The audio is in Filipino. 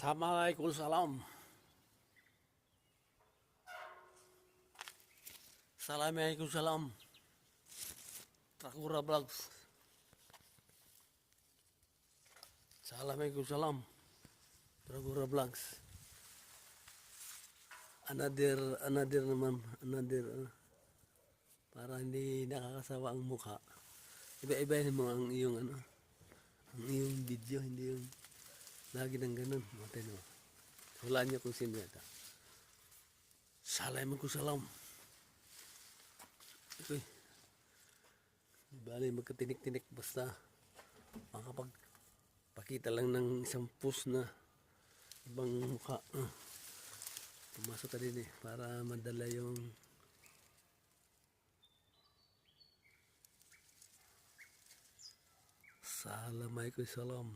Assalamualaikum salam. Assalamualaikum salam. Trakura Vlogs. Assalamualaikum salam. Trakura Vlogs. Another naman, para hindi nakakasawa ang mukha. Iba-ibahin mo ang iyong ang iyong video, hindi yung lagi ng ganun. Matin mo. Hulaan niyo kung sino yata. Assalamualaikum salam. Okay. Bali magkatinik-tinik basta makapagpakita lang ng isang post na ibang mukha. Pumasok ka din para madala yung Assalamualaikum salam.